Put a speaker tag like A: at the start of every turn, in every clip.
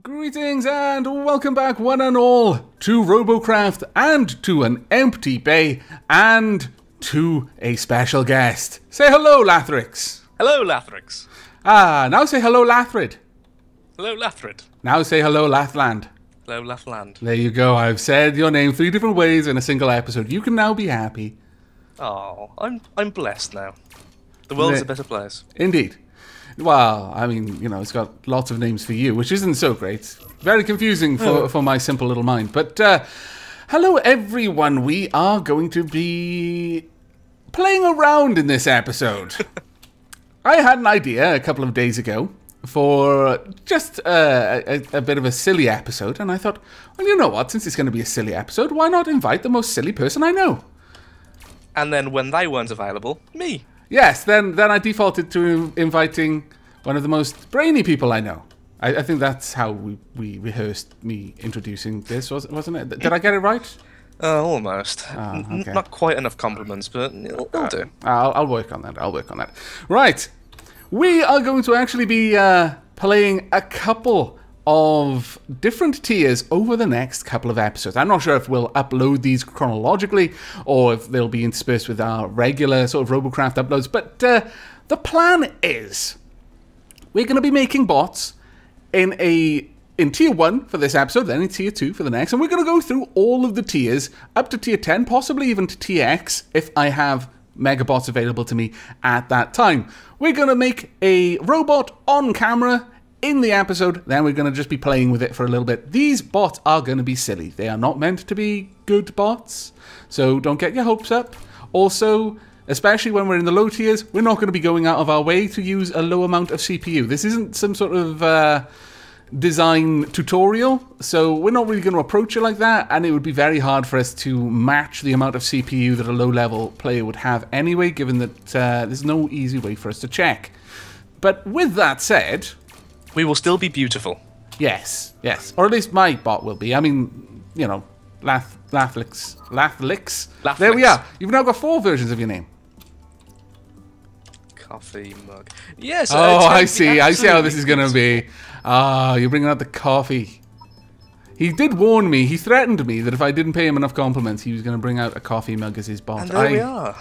A: Greetings and welcome back one and all to Robocraft and to an empty bay and to a special guest. Say hello, Lathrix.
B: Hello, Lathrix.
A: Now say hello, Lathrid.
B: Hello, Lathrid.
A: Now say hello, Lathland.
B: Hello, Lathland.
A: There you go. I've said your name 3 different ways in a single episode. You can now be happy.
B: Oh, I'm blessed now. The world's a better place.
A: Indeed. Well, I mean, you know, it's got lots of names for you, which isn't so great. Very confusing for my simple little mind. But hello, everyone. We are going to be playing around in this episode. I had an idea a couple of days ago for just a bit of a silly episode, and I thought, well, you know what? Since it's going to be a silly episode, why not invite the most silly person I know?
B: And then when they weren't available, me.
A: Yes, then I defaulted to inviting one of the most brainy people I know. I think that's how we rehearsed me introducing this, wasn't it? Did I get it right?
B: Almost.
A: Okay.
B: Not quite enough compliments, but it'll do.
A: I'll work on that. Right. We are going to actually be playing a couple of different tiers over the next couple of episodes. I'm not sure if we'll upload these chronologically or if they'll be interspersed with our regular sort of Robocraft uploads, but the plan is we're going to be making bots in tier 1 for this episode, then in tier 2 for the next, and we're going to go through all of the tiers up to tier 10, possibly even to tier X if I have megabots available to me at that time. We're going to make a robot on camera in the episode, then we're going to just be playing with it for a little bit. These bots are going to be silly. They are not meant to be good bots, so don't get your hopes up. Also, especially when we're in the low tiers, we're not going to be going out of our way to use a low amount of CPU. This isn't some sort of design tutorial, so we're not really going to approach it like that, and it would be very hard for us to match the amount of CPU that a low-level player would have anyway, given that there's no easy way for us to check. But with that said,
B: we will still be beautiful.
A: Yes. Or at least my bot will be. I mean, you know, Lathlix. There we are. You've now got 4 versions of your name.
B: Coffee mug. Yes.
A: Oh, I see how this is going to be. You're bringing out the coffee. He did warn me. He threatened me that if I didn't pay him enough compliments, he was going to bring out a coffee mug as his bot.
B: And there we are.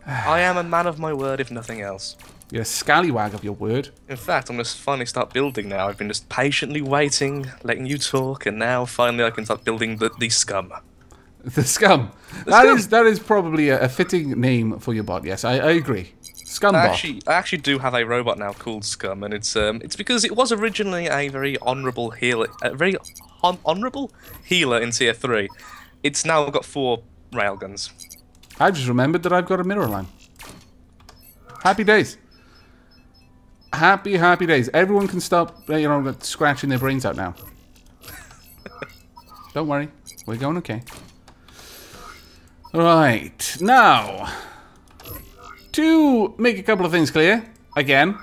B: I am a man of my word, if nothing else.
A: You're a scallywag of your word.
B: In fact, I'm going to finally start building now. I've been just patiently waiting, letting you talk, and now finally I can start building the scum.
A: The scum. That is probably a fitting name for your bot. Yes, I agree. Scumbot.
B: I actually do have a robot now called Scum, and it's because it was originally a very honourable healer, in tier 3. It's now got 4 railguns.
A: I just remembered that I've got a mirror line. Happy days. Happy days. Everyone can stop, scratching their brains out now. Don't worry. We're going okay. Right. Now, to make a couple of things clear, again,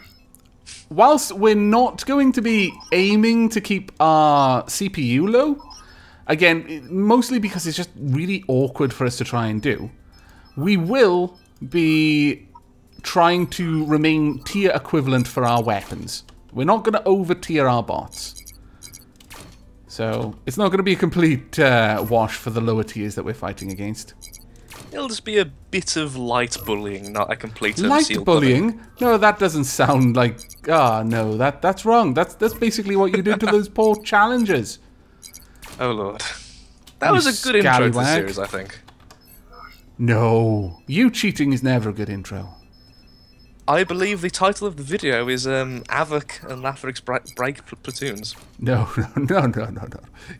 A: whilst we're not going to be aiming to keep our CPU low, again, mostly because it's just really awkward for us to try and do, we will be trying to remain tier equivalent for our weapons. We're not going to over tier our bots. So it's not going to be a complete wash for the lower tiers that we're fighting against.
B: It'll just be a bit of light bullying, not a complete
A: light bullying? No, that doesn't sound like... no, that's wrong. That's basically what you did to those poor challengers.
B: Oh lord. That was a good intro to the series, I think.
A: No, you cheating is never a good intro.
B: I believe the title of the video is Avok and Lathrix Break Platoons.
A: No.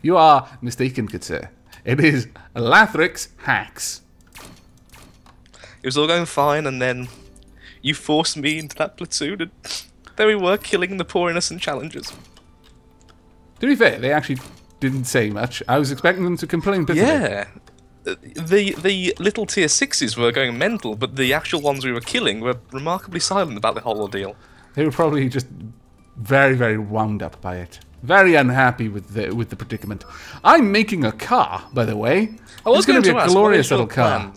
A: You are mistaken, good sir. It is Lathrix Hacks.
B: It was all going fine, and then you forced me into that platoon, and there we were, killing the poor innocent challengers.
A: To be fair, they actually didn't say much. I was expecting them to complain bitterly.
B: Yeah. The little tier 6s were going mental, but the actual ones we were killing were remarkably silent about the whole ordeal.
A: They were probably just very, very wound up by it. Very unhappy with the predicament. I'm making a car, by the way. It's going to be a glorious little car.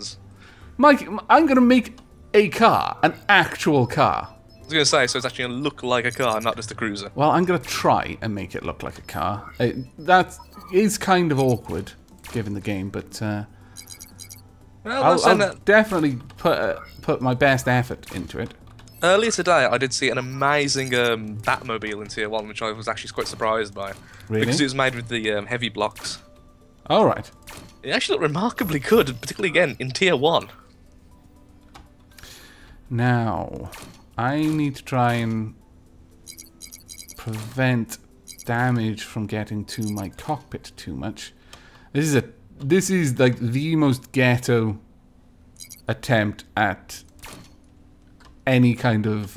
A: Mike, I'm going to make a car, an actual car.
B: was going to say, so it's actually going to look like a car, not just a cruiser.
A: Well, I'm going to try and make it look like a car. That is kind of awkward, given the game, but
B: Well,
A: I'll definitely put my best effort into it.
B: Earlier today, I did see an amazing Batmobile in Tier 1, which I was actually quite surprised by.
A: Really?
B: Because it was made with the heavy blocks.
A: All right.
B: It actually looked remarkably good, particularly, again, in Tier 1.
A: Now, I need to try and prevent damage from getting to my cockpit too much. This is like the most ghetto attempt at any kind of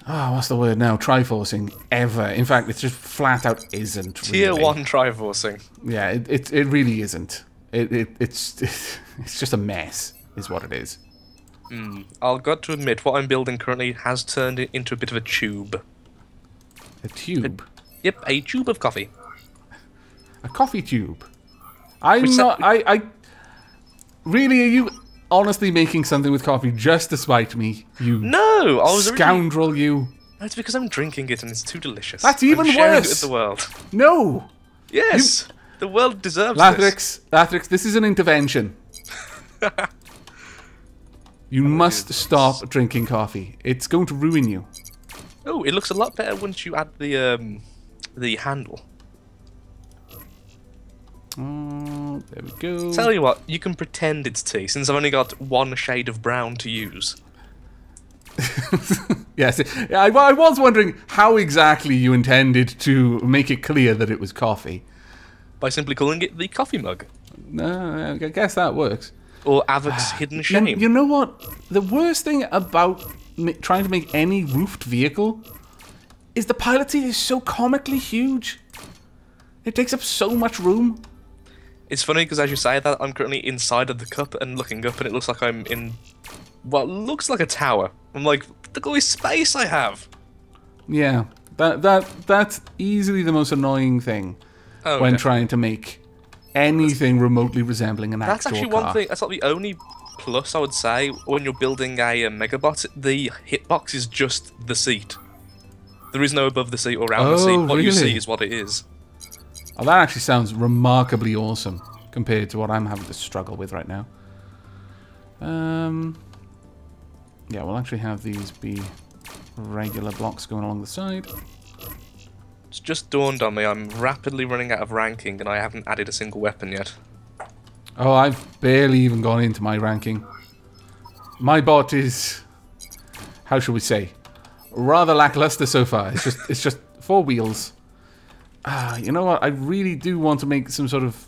A: what's the word now? Triforcing ever. In fact, it's just flat out isn't.
B: Tier
A: really.
B: 1 Triforcing.
A: Yeah, it really isn't. It's just a mess, is what it is.
B: I'll got to admit, what I'm building currently has turned it into a bit of a tube.
A: A tube.
B: Yep, a tube of coffee.
A: A coffee tube. I really, are you honestly making something with coffee just to spite me? You
B: No, I was
A: scoundrel, you.
B: No, it's because I'm drinking it and it's too delicious.
A: That's even
B: I'm sharing
A: worse.
B: it with the world.
A: No.
B: Yes, the world deserves this.
A: Lathrix, this is an intervention. You must stop drinking coffee. It's going to ruin you.
B: Oh, it looks a lot better once you add the handle.
A: Oh, there we go.
B: Tell you what, you can pretend it's tea, since I've only got one shade of brown to use.
A: Yes, I was wondering how exactly you intended to make it clear that it was coffee.
B: By simply calling it the coffee mug.
A: No, I guess that works.
B: Or Avoc's hidden shame.
A: You know what? The worst thing about trying to make any roofed vehicle is the pilot seat is so comically huge. It takes up so much room.
B: It's funny because as you say that, I'm currently inside of the cup and looking up and it looks like I'm in what looks like a tower. I'm like, look at all this space I have.
A: Yeah, that's easily the most annoying thing when trying to make anything remotely resembling an
B: That's
A: actual
B: actually
A: car.
B: one thing. That's not the only plus I would say when you're building a Megabot. The hitbox is just the seat. There is no above the seat or around the seat. What you see is what it is.
A: Oh, that actually sounds remarkably awesome compared to what I'm having to struggle with right now. Yeah, we'll actually have these be regular blocks going along the side.
B: It's just dawned on me I'm rapidly running out of ranking and I haven't added a single weapon yet.
A: Oh, I've barely even gone into my ranking. My bot is, how shall we say, rather lackluster so far. It's just 4 wheels. You know what? I really do want to make some sort of.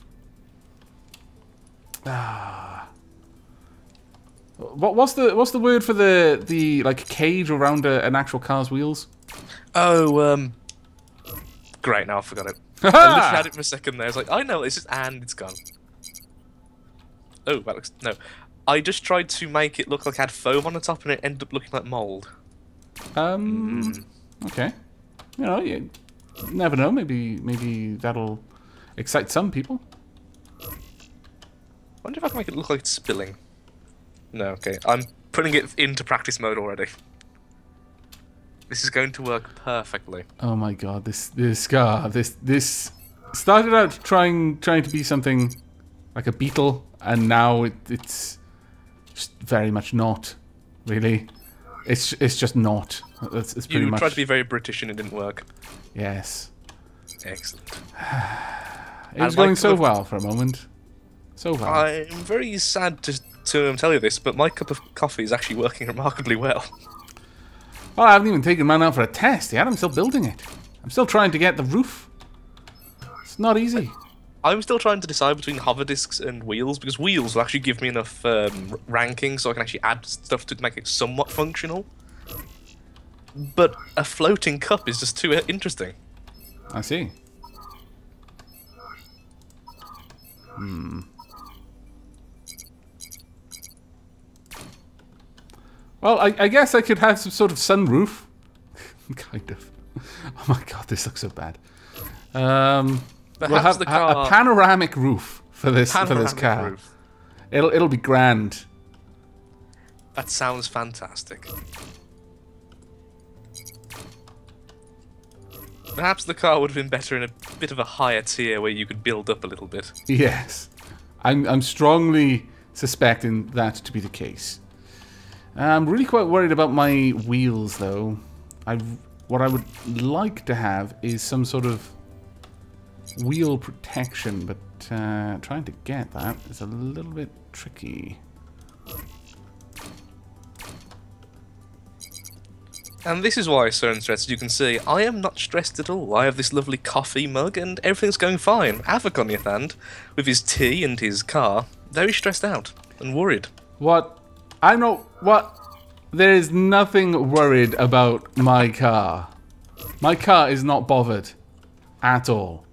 A: What's the word for the like cage around an actual car's wheels?
B: Oh, great! Now I forgot it. I literally had it for a second there. I was like, I know what this is, and it's gone. Oh, that looks no. I just tried to make it look like it had foam on the top, and it ended up looking like mold.
A: Okay. You know, you never know. Maybe that'll excite some people.
B: I wonder if I can make it look like it's spilling. No, okay. I'm putting it into practice mode already. This is going to work perfectly.
A: Oh my god, this car, this started out trying to be something like a beetle, and now it's just very much not. Really, it's just not. It's pretty
B: You
A: much.
B: tried to be very British and it didn't work.
A: Yes.
B: Excellent.
A: It was going so well for a moment. So well.
B: I'm very sad to tell you this, but my cup of coffee is actually working remarkably well.
A: Well, I haven't even taken mine out for a test yet. I'm still building it. I'm still trying to get the roof. It's not easy.
B: I'm still trying to decide between hover discs and wheels, because wheels will actually give me enough ranking so I can actually add stuff to make it somewhat functional. But a floating cup is just too interesting.
A: I see. Well, I guess I could have some sort of sunroof. Kind of. Oh my god, this looks so bad. We'll have a panoramic roof for this car.
B: Roof.
A: It'll be grand.
B: That sounds fantastic. Perhaps the car would have been better in a bit of a higher tier where you could build up a little bit.
A: Yes. I'm strongly suspecting that to be the case. I'm really quite worried about my wheels, though. What I would like to have is some sort of wheel protection, but trying to get that is a little bit tricky.
B: And this is why I'm so stressed. You can see, I am not stressed at all. I have this lovely coffee mug and everything's going fine. Avok, on the other hand, with his tea and his car, very stressed out and worried.
A: What? I'm not... What? There is nothing worried about my car. My car is not bothered at all.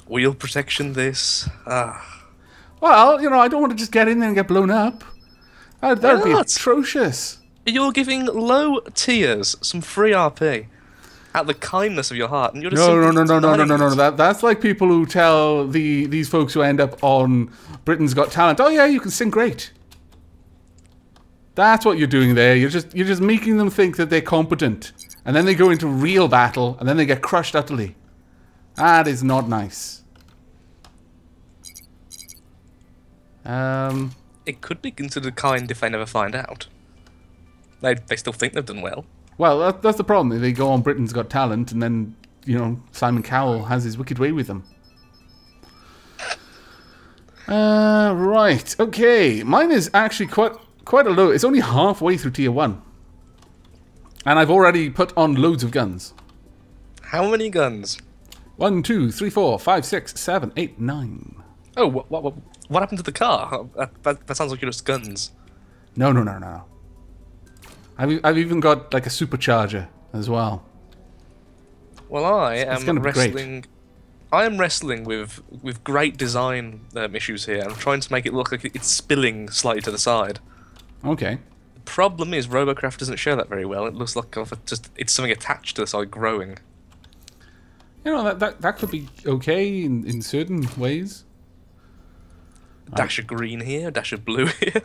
B: Wheel protection this.
A: Well, you know, I don't want to just get in there and get blown up. That would be atrocious.
B: You're giving low tiers some free RP out the kindness of your heart, and you're just
A: no. That's like people who tell these folks who end up on Britain's Got Talent, oh yeah, you can sing great. That's what you're doing there. You're just making them think that they're competent, and then they go into real battle, and then they get crushed utterly. That is not nice.
B: It could be considered kind if they never find out. They still think they've done well.
A: Well, that's the problem. They go on Britain's Got Talent, and then, you know, Simon Cowell has his wicked way with them. Right. Okay. Mine is actually quite a low. It's only halfway through tier 1. And I've already put on loads of guns.
B: How many guns?
A: 1, 2, 3, 4, 5, 6, 7, 8, 9.
B: Oh, what happened to the car? That sounds like you're just guns.
A: No. I've even got like a supercharger as well.
B: Well, I am wrestling. I am wrestling with great design issues here. I'm trying to make it look like it's spilling slightly to the side.
A: Okay.
B: The problem is Robocraft doesn't show that very well. It looks like it's something attached to the side growing.
A: You know, that could be okay in certain ways.
B: A dash of green here, a dash of blue here.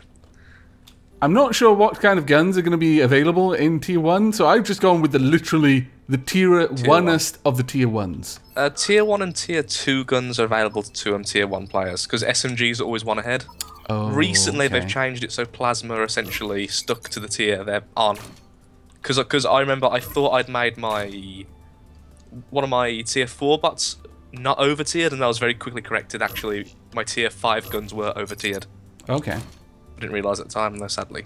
A: I'm not sure what kind of guns are going to be available in tier 1, so I've just gone with literally the tier 1-est of the tier 1s.
B: Tier 1 and tier 2 guns are available to tier 1 players, because SMGs are always one ahead.
A: Oh,
B: recently
A: okay.
B: they've changed it so plasma essentially stuck to the tier they're on. Because I remember I thought I'd made one of my tier 4 bots not over tiered, and that was very quickly corrected. Actually, my tier 5 guns were over tiered.
A: Okay.
B: I didn't realise at the time, though, sadly.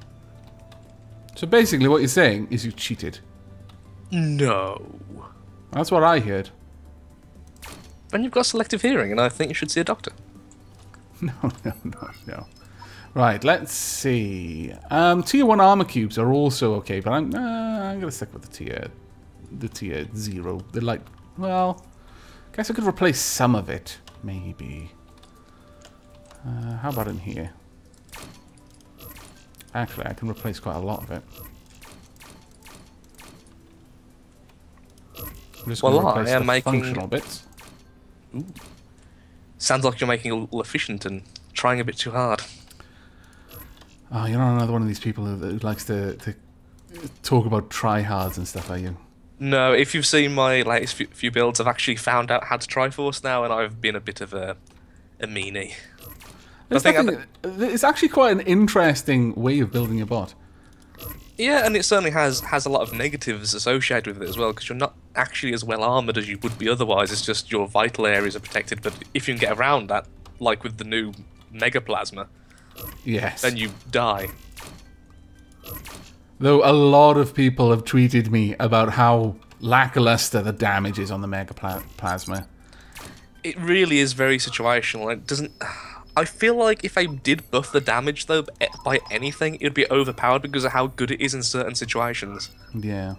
A: So basically what you're saying is you cheated.
B: No.
A: That's what I heard.
B: And you've got selective hearing, and I think you should see a doctor.
A: No. Right, let's see. Tier 1 armor cubes are also okay, but I'm gonna stick with the tier 0. They're like, well, I guess I could replace some of it, maybe. How about in here? Actually, I can replace quite a lot of it. I'm just going to replace the functional bits.
B: Ooh. Sounds like you're making it a little efficient and trying a bit too hard.
A: Oh, you're not another one of these people who likes to talk about tryhards and stuff, are you?
B: No, if you've seen my latest few builds, I've actually found out how to Triforce now, and I've been a bit of a meanie.
A: It's actually quite an interesting way of building a bot.
B: Yeah, and it certainly has a lot of negatives associated with it as well, because you're not actually as well armoured as you would be otherwise. It's just your vital areas are protected, but if you can get around that, like with the new Mega Plasma,
A: yes,
B: then you die.
A: Though a lot of people have tweeted me about how lackluster the damage is on the Mega Plasma.
B: It really is very situational. It doesn't... I feel like if I did buff the damage, though, by anything, it would be overpowered because of how good it is in certain situations.
A: Yeah.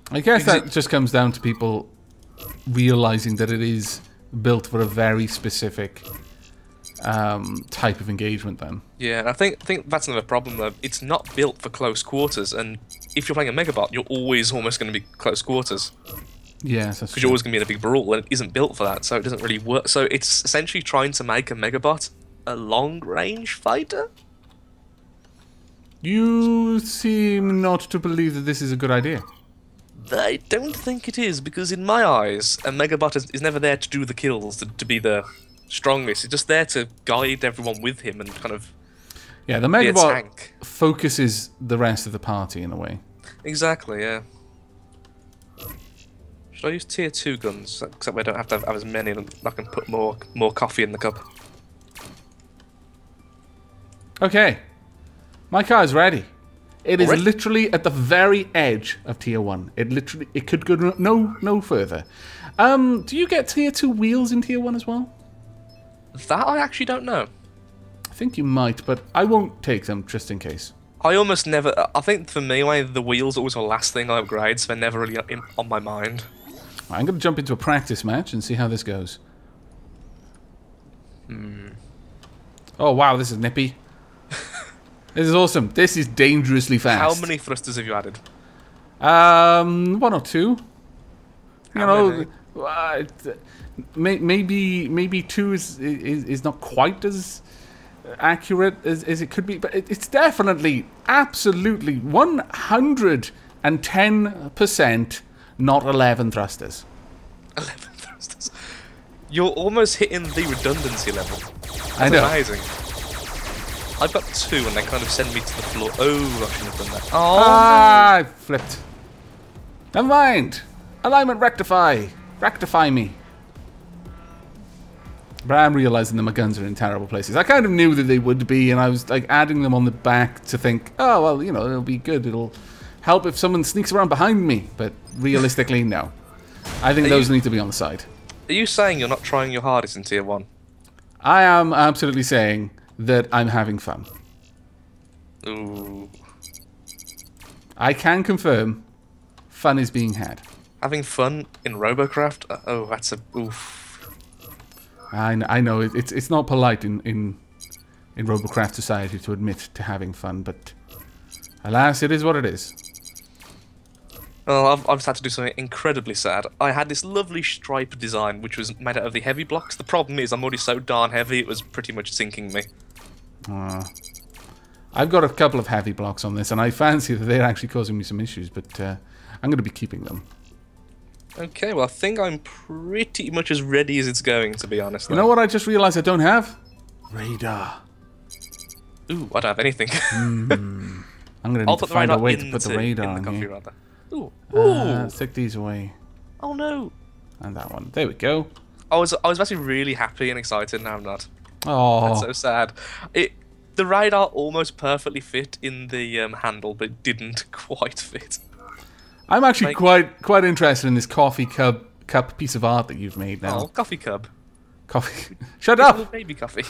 A: I guess that just comes down to people realizing that it is built for a very specific type of engagement then.
B: Yeah, and I think that's another problem, though. It's not built for close quarters, and if you're playing a Megabot, you're always almost going to be close quarters.
A: Yes, that's
B: because you're always going to be in a big brawl, and it isn't built for that, so it doesn't really work. So it's essentially trying to make a Megabot a long-range fighter?
A: You seem not to believe that this is a good idea.
B: I don't think it is, because in my eyes, a Megabot is never there to do the kills, to be the strongest. It's just there to guide everyone with him and kind of
A: Yeah, the
B: be a
A: Megabot
B: tank.
A: focuses the rest of the party in a way.
B: Exactly, yeah. Should I use tier 2 guns? Except I don't have to have as many, and I can put more coffee in the cup.
A: Okay. My car is ready. It is
B: Already?
A: literally at the very edge of tier 1. It could go no further. Do you get tier 2 wheels in tier 1 as well?
B: That I actually don't know.
A: I think you might, but I won't take them just in case.
B: I almost never... I think for me, the wheels are always the last thing I upgrade, so they're never really on my mind.
A: I'm going to jump into a practice match and see how this goes. Oh, wow, this is nippy. This is awesome. This is dangerously fast.
B: How many thrusters have you added?
A: 1 or 2.
B: How
A: Maybe 2 is not quite as accurate as it could be, but it's definitely, absolutely, 110% not 11 thrusters.
B: 11 thrusters. You're almost hitting the redundancy level. That's
A: I know.
B: amazing. I've got 2 and they kind of send me to the floor. Oh, I shouldn't have done that. Oh,
A: I flipped. Never mind. Alignment rectify. Rectify me. But I'm realizing that my guns are in terrible places. I kind of knew that they would be, and I was like adding them on the back to think, oh, well, you know, it'll be good. It'll help if someone sneaks around behind me. But realistically, no. I think those need to be on the side.
B: Are you saying you're not trying your hardest in tier 1?
A: I am absolutely saying that I'm having fun.
B: Ooh.
A: I can confirm fun is being had.
B: Having fun in Robocraft? Oh, that's a... Oof.
A: I know it's not polite in Robocraft society to admit to having fun, but alas, it is what it is.
B: Well, I've just had to do something incredibly sad. I had this lovely stripe design which was made out of the heavy blocks. The problem is I'm already so darn heavy it was pretty much sinking me.
A: I've got a couple of heavy blocks on this, and I fancy that they're actually causing me some issues, but I'm going to be keeping them.
B: Okay, well I think I'm pretty much as ready as it's going, to be honest.
A: You know what I just realized I don't have? Radar.
B: Ooh, I don't have anything.
A: I'm going to need to find a way to put the radar
B: in the coffee,
A: here.
B: rather. Ooh. Ooh.
A: Stick these away.
B: Oh no.
A: And that one. There we go.
B: I was actually really happy and excited, now I'm not.
A: Oh.
B: That's so sad. The radar almost perfectly fit in the handle, but it didn't quite fit.
A: I'm actually quite interested in this coffee cup piece of art that you've made now.
B: Oh, coffee cub.
A: Coffee. Shut up!
B: Baby coffee.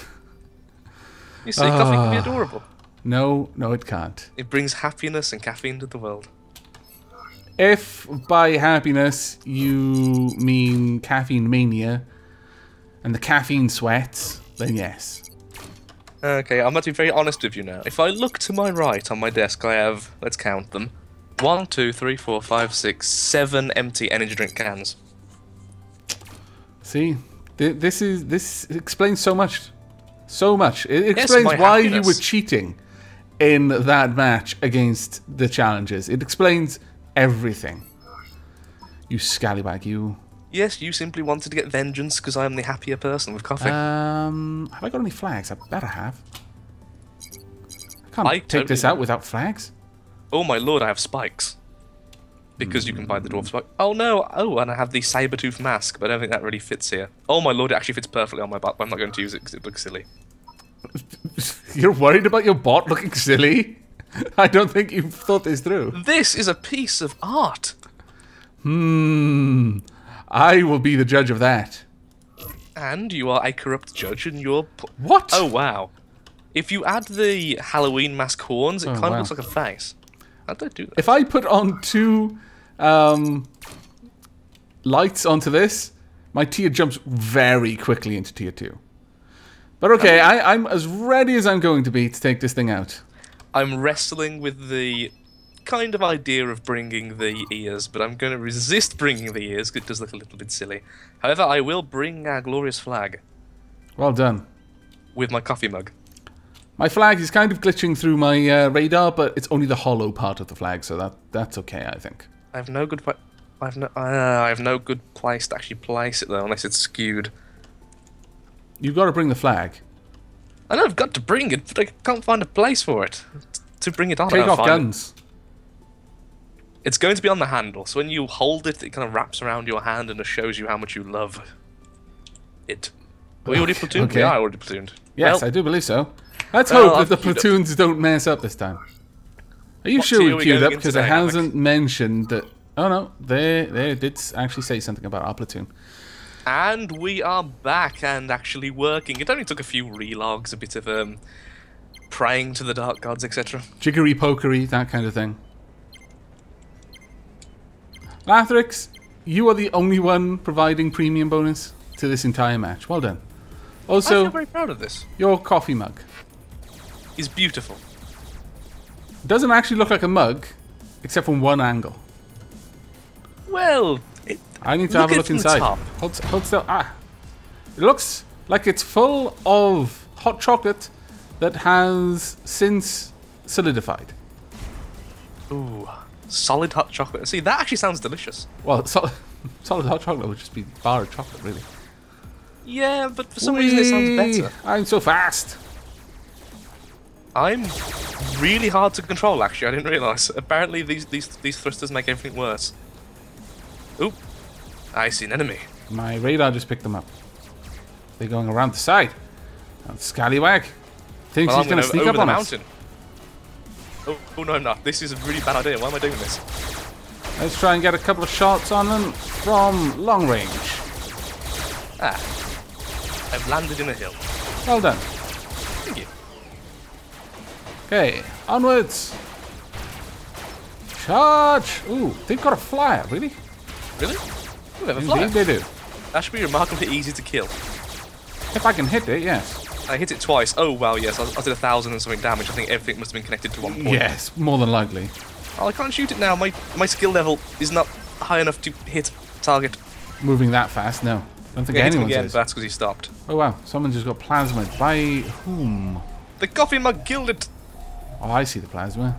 B: You see, coffee can be adorable.
A: No, it can't.
B: It brings happiness and caffeine to the world.
A: If by happiness you mean caffeine mania and the caffeine sweats, then yes.
B: Okay, I'm going to be very honest with you now. If I look to my right on my desk, I have, let's count them, 1, 2, 3, 4, 5, 6, 7 empty energy drink cans.
A: See, this explains so much. So much. It explains why you were cheating in that match against the challenges. It explains everything. You scallywag, you.
B: Yes, you simply wanted to get vengeance because I am the happier person with coffee.
A: Have I got any flags? I better have. I can't take this out without flags.
B: Oh my lord, I have spikes. Because you can buy the dwarf spike. Oh no! Oh, and I have the saber-tooth mask, but I don't think that really fits here. Oh my lord, it actually fits perfectly on my butt, but I'm not going to use it because it looks silly.
A: You're worried about your bot looking silly? I don't think you've thought this through.
B: This is a piece of art!
A: I will be the judge of that.
B: And you are a corrupt judge and you're...
A: What?
B: Oh wow. If you add the Halloween mask horns, it kind of looks like a face. How did I do that?
A: If I put on 2 lights onto this, my tier jumps very quickly into tier 2. But okay, I'm as ready as I'm going to be to take this thing out.
B: I'm wrestling with the kind of idea of bringing the ears, but I'm going to resist bringing the ears because it does look a little bit silly. However, I will bring our glorious flag.
A: Well done.
B: With my coffee mug.
A: My flag is kind of glitching through my radar, but it's only the hollow part of the flag, so that's okay, I think.
B: I have no good. I have no good place to actually place it though, unless it's skewed.
A: You've got to bring the flag.
B: I know I've got to bring it, but I can't find a place for it to bring it on.
A: Take off guns.
B: It's going to be on the handle, so when you hold it, it kind of wraps around your hand and it shows you how much you love it. Are we already platooned?
A: Okay.
B: We are already platooned.
A: Yes, I do believe so. Let's hope that the platoons don't mess up this time. Are you sure we queued up? Because it hasn't mentioned that... Oh no, they did actually say something about our platoon.
B: And we are back and actually working. It only took a few relogs, a bit of praying to the dark gods, etc.
A: Jiggery pokery, that kind of thing. Lathrix, you are the only one providing premium bonus to this entire match. Well done. Also,
B: I feel very proud of this.
A: Your coffee mug
B: is beautiful.
A: It doesn't actually look like a mug, except from one angle.
B: Well,
A: I need to have a look inside. Hold still. Ah, it looks like it's full of hot chocolate that has since solidified.
B: Ooh, solid hot chocolate. See, that actually sounds delicious.
A: Well, solid hot chocolate would just be a bar of chocolate, really.
B: Yeah, but for some reason it sounds better.
A: I'm so fast.
B: I'm really hard to control, actually. I didn't realise. Apparently, these thrusters make everything worse. Oop. I see an enemy.
A: My radar just picked them up. They're going around the side. And Scallywag thinks he's going to sneak up on us.
B: Oh, no, I'm not. This is a really bad idea. Why am I doing this?
A: Let's try and get a couple of shots on them from long range.
B: Ah. I've landed in a hill.
A: Well done.
B: Thank you.
A: Okay, onwards. Charge! Ooh, they've got a flyer, really?
B: Really? Ooh, they have a flyer.
A: Indeed they do.
B: That should be remarkably easy to kill.
A: If I can hit it, yes.
B: I hit it twice. Oh, well, yes. I did 1,000 and something damage. I think everything must have been connected to one point.
A: Yes, more than likely.
B: Oh, I can't shoot it now. My skill level is not high enough to hit target.
A: Moving that fast, no. I don't think anyone
B: again,
A: is.
B: That's because he stopped.
A: Oh wow, someone just got plasma. By whom?
B: The coffee mug killed it.
A: Oh, I see the plasma.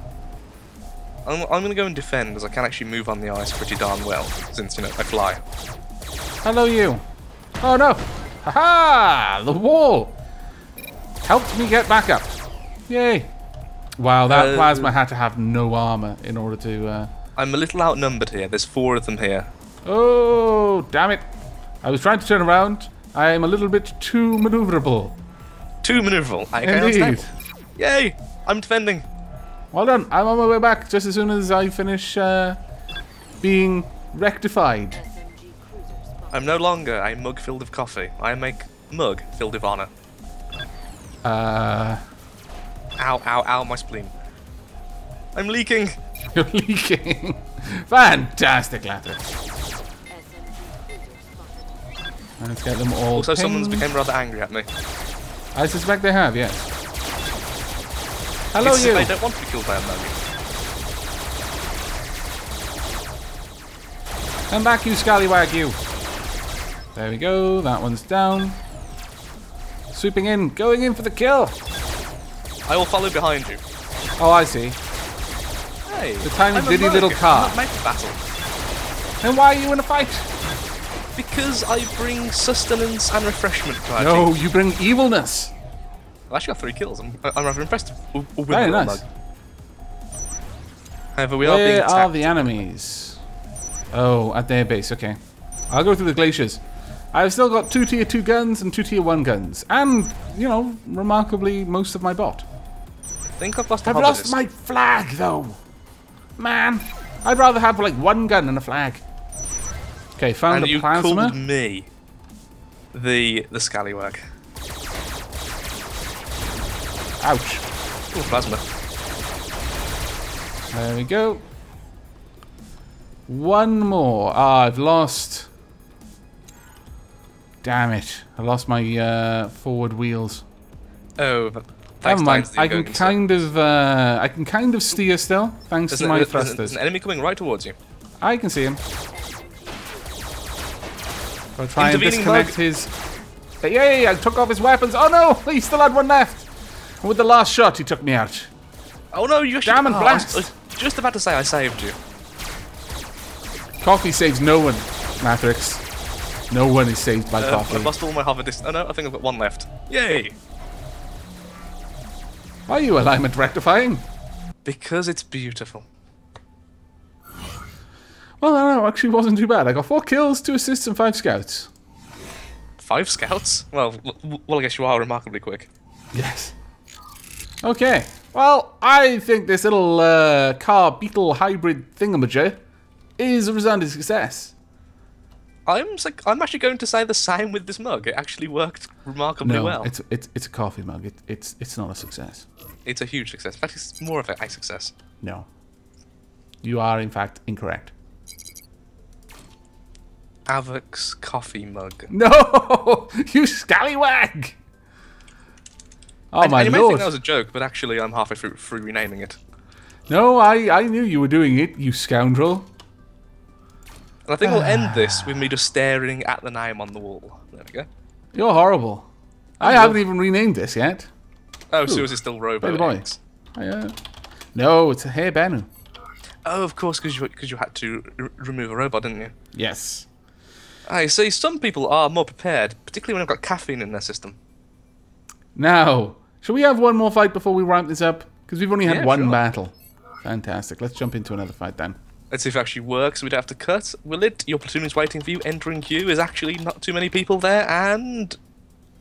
B: I'm going to go and defend, as I can actually move on the ice pretty darn well, since, you know, I fly.
A: Hello, you. Oh no! Haha! The wall helped me get back up. Yay! Wow, that plasma had to have no armor in order to.
B: I'm a little outnumbered here. There's 4 of them here.
A: Oh, damn it! I was trying to turn around. I am a little bit too maneuverable.
B: Too maneuverable.
A: Indeed.
B: Yay! I'm defending.
A: Well done. I'm on my way back just as soon as I finish being rectified.
B: I'm no longer a mug filled with coffee. I am a mug filled with honor. Ow, ow, ow, my spleen. I'm leaking.
A: You're leaking. Fantastic, Latter. Let's get them all.
B: Also,
A: pinged.
B: someone's become rather angry at me.
A: I suspect they have, yes. Hello, you.
B: They don't want to be killed by a mug.
A: Come back, you scallywag, you. There we go. That one's down. Swooping in, going in for the kill.
B: I will follow behind you.
A: Oh, I see.
B: Hey,
A: the tiny diddy little car.
B: I'm not meant to battle.
A: Then why are you in a fight?
B: Because I bring sustenance and refreshment to our
A: No,
B: team.
A: you bring evilness.
B: I've actually got 3 kills. I'm rather impressed with
A: Very nice.
B: mug. However, we are being
A: Where
B: attacked.
A: are the enemies? Oh, at their base. Okay. I'll go through the glaciers. I've still got 2 tier 2 guns and 2 tier 1 guns. And, you know, remarkably, most of my bot.
B: I think I've lost
A: my flag, though. Man. I'd rather have, like, 1 gun and a flag. Okay, found the plasma.
B: And you called me the scallywag.
A: Ouch.
B: Ooh, plasma.
A: There we go. 1 more. Ah, I've lost... Damn it. I lost my forward wheels.
B: Oh,
A: never mind. I can kind of steer still, thanks to my thrusters.
B: There's an enemy coming right towards you.
A: I can see him. I'll try and disconnect his... Yeah, I took off his weapons. Oh no! He still had 1 left. And with the last shot, he took me out.
B: Oh no, you actually...
A: Damn and blast!
B: I was just about to say I saved you.
A: Coffee saves no one, Matrix. No one is saved by coffee.
B: I lost all my hover distance. Oh no, I think I've got one left. Yay!
A: Why are you alignment rectifying?
B: Because it's beautiful.
A: Well, no, actually wasn't too bad. I got 4 kills, 2 assists, and 5 scouts.
B: 5 scouts? Well, I guess you are remarkably quick.
A: Yes. Okay. Well, I think this little car beetle hybrid thingamager is a resounding success.
B: I'm actually going to say the same with this mug. It actually worked remarkably well.
A: It's a coffee mug. It's not a success.
B: It's a huge success. In fact, it's more of a success.
A: No. You are, in fact, incorrect.
B: Avoc's coffee mug.
A: No! You scallywag! Oh, my
B: lord. You may think that was a joke, but actually I'm halfway through renaming it.
A: No, I knew you were doing it, you scoundrel.
B: And I think we'll end this with me just staring at the name on the wall. There we go.
A: You're horrible. I haven't even renamed this yet.
B: Oh, so is it still Robo?
A: Boy. No, it's a Hey Banu.
B: Oh, of course, because you had to remove a robot, didn't you?
A: Yes.
B: I see. Some people are more prepared, particularly when they've got caffeine in their system.
A: Now, shall we have one more fight before we ramp this up? Because we've only had one battle. Fantastic. Let's jump into another fight then.
B: Let's see if it actually works. We don't have to cut. Will it? Your platoon is waiting for you. Entering queue is actually not too many people there, and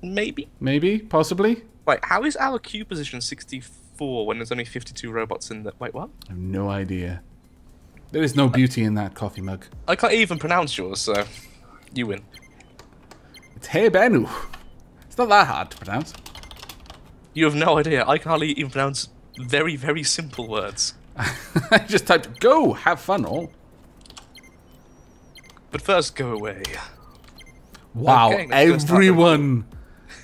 B: maybe.
A: Maybe, possibly.
B: Wait, how is our queue position 64 when there's only 52 robots in the? Wait, what?
A: I have no idea. There is no beauty in that coffee mug.
B: I can't even pronounce yours, so you win.
A: It's Hey Banu. It's not that hard to pronounce.
B: You have no idea. I can hardly even pronounce very, very simple words.
A: I just typed, go, have fun, all.
B: But first, go away.
A: Wow,
B: Okay,
A: everyone,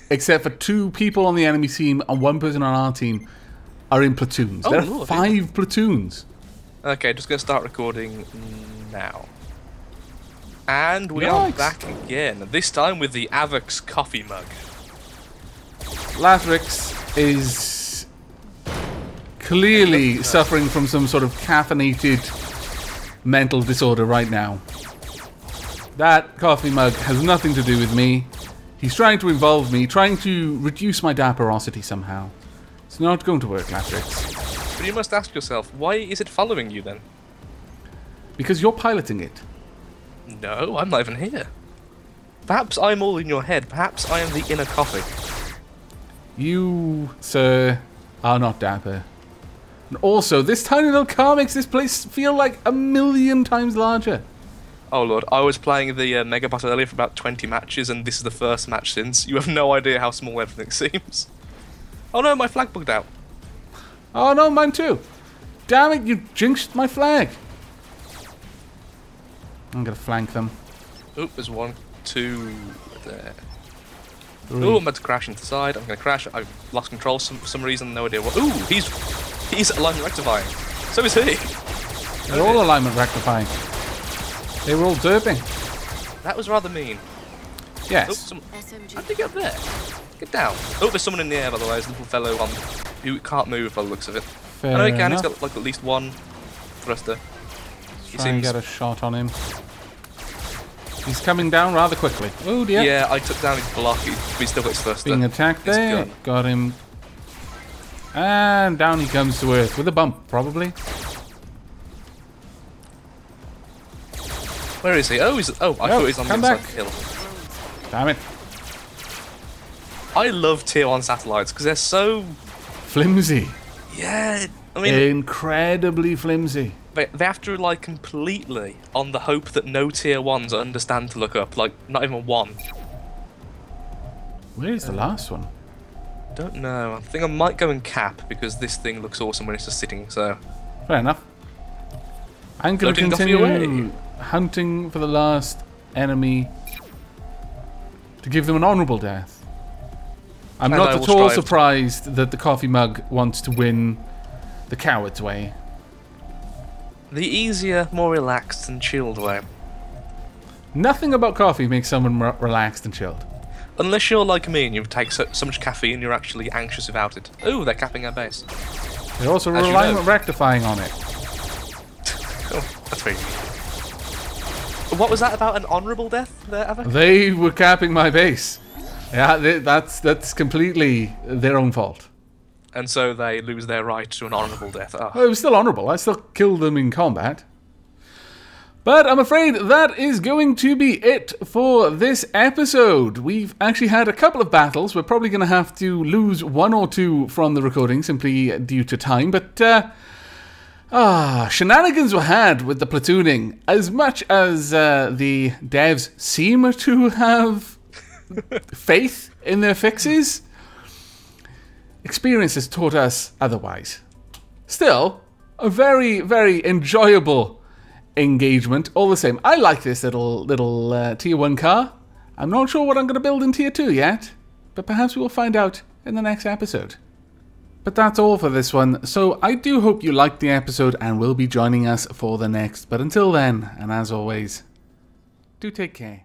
A: except for 2 people on the enemy team and 1 person on our team, are in platoons. There are 5 platoons.
B: Okay, just going to start recording now. And we are back again, this time with the Avoc's coffee mug.
A: Latrix is clearly suffering from some sort of caffeinated mental disorder right now. That coffee mug has nothing to do with me. He's trying to involve me, trying to reduce my dapperosity somehow. It's not going to work, Latrix.
B: But you must ask yourself, why is it following you then?
A: Because you're piloting it.
B: No, I'm not even here. Perhaps I'm all in your head. Perhaps I am the inner coffee.
A: You, sir, are not dapper. And also, this tiny little car makes this place feel like 1,000,000 times larger.
B: Oh lord, I was playing the Megabot earlier for about 20 matches, and this is the first match since. You have no idea how small everything seems. Oh no, my flag bugged out.
A: Oh no, mine too. Damn it, you jinxed my flag. I'm gonna flank them.
B: Oop, there's 1, 2, there.
A: 3.
B: Ooh, I'm about to crash into the side. I'm gonna crash. I've lost control for some reason, no idea what. Ooh, he's alignment rectifying. So is he.
A: They're all alignment rectifying. They were all derping.
B: That was rather mean.
A: Yes.
B: Oh, how'd they get up there? Get down. Oh, there's someone in the air, by the way. There's a little fellow who can't move by the looks of it.
A: Fair
B: I know he can.
A: enough.
B: He's got like at least 1 thruster.
A: Try and get a shot on him. He's coming down rather quickly. Oh dear.
B: Yeah, I took down his block, but he's still got his thruster.
A: Being attacked there. Got him. And down he comes to earth with a bump, probably.
B: Where is he? Oh, I thought he was on the inside of the hill.
A: Damn it.
B: I love tier 1 satellites because they're so
A: flimsy.
B: Yeah, I mean,
A: incredibly flimsy.
B: They have to rely completely on the hope that no tier 1s understand to look up, like not even 1.
A: Where's the last one?
B: Don't know. I think I might go and cap because this thing looks awesome when it's just sitting. So
A: fair enough. I'm going to continue hunting for the last enemy to give them an honourable death. I'm not at all surprised that the coffee mug wants to win the coward's way.
B: The easier, more relaxed and chilled way.
A: Nothing about coffee makes someone relaxed and chilled.
B: Unless you're like me and you take so much caffeine, you're actually anxious about it. Ooh, they're capping our base.
A: They're also relying on rectifying on it.
B: Oh, that's very neat. What was that about an honourable death there, Ava?
A: They were capping my base. Yeah, that's completely their own fault.
B: And so they lose their right to an honourable death. Oh.
A: Well, it was still honourable. I still killed them in combat. But I'm afraid that is going to be it for this episode. We've actually had a couple of battles. We're probably going to have to lose one or two from the recording simply due to time. But, shenanigans were had with the platooning. As much as the devs seem to have faith in their fixes, experience has taught us otherwise. Still, a very, very enjoyable engagement. All the same, I like this little tier 1 car. I'm not sure what I'm going to build in tier 2 yet, but perhaps we will find out in the next episode. But that's all for this one, so I do hope you liked the episode and will be joining us for the next. But until then, and as always, do take care.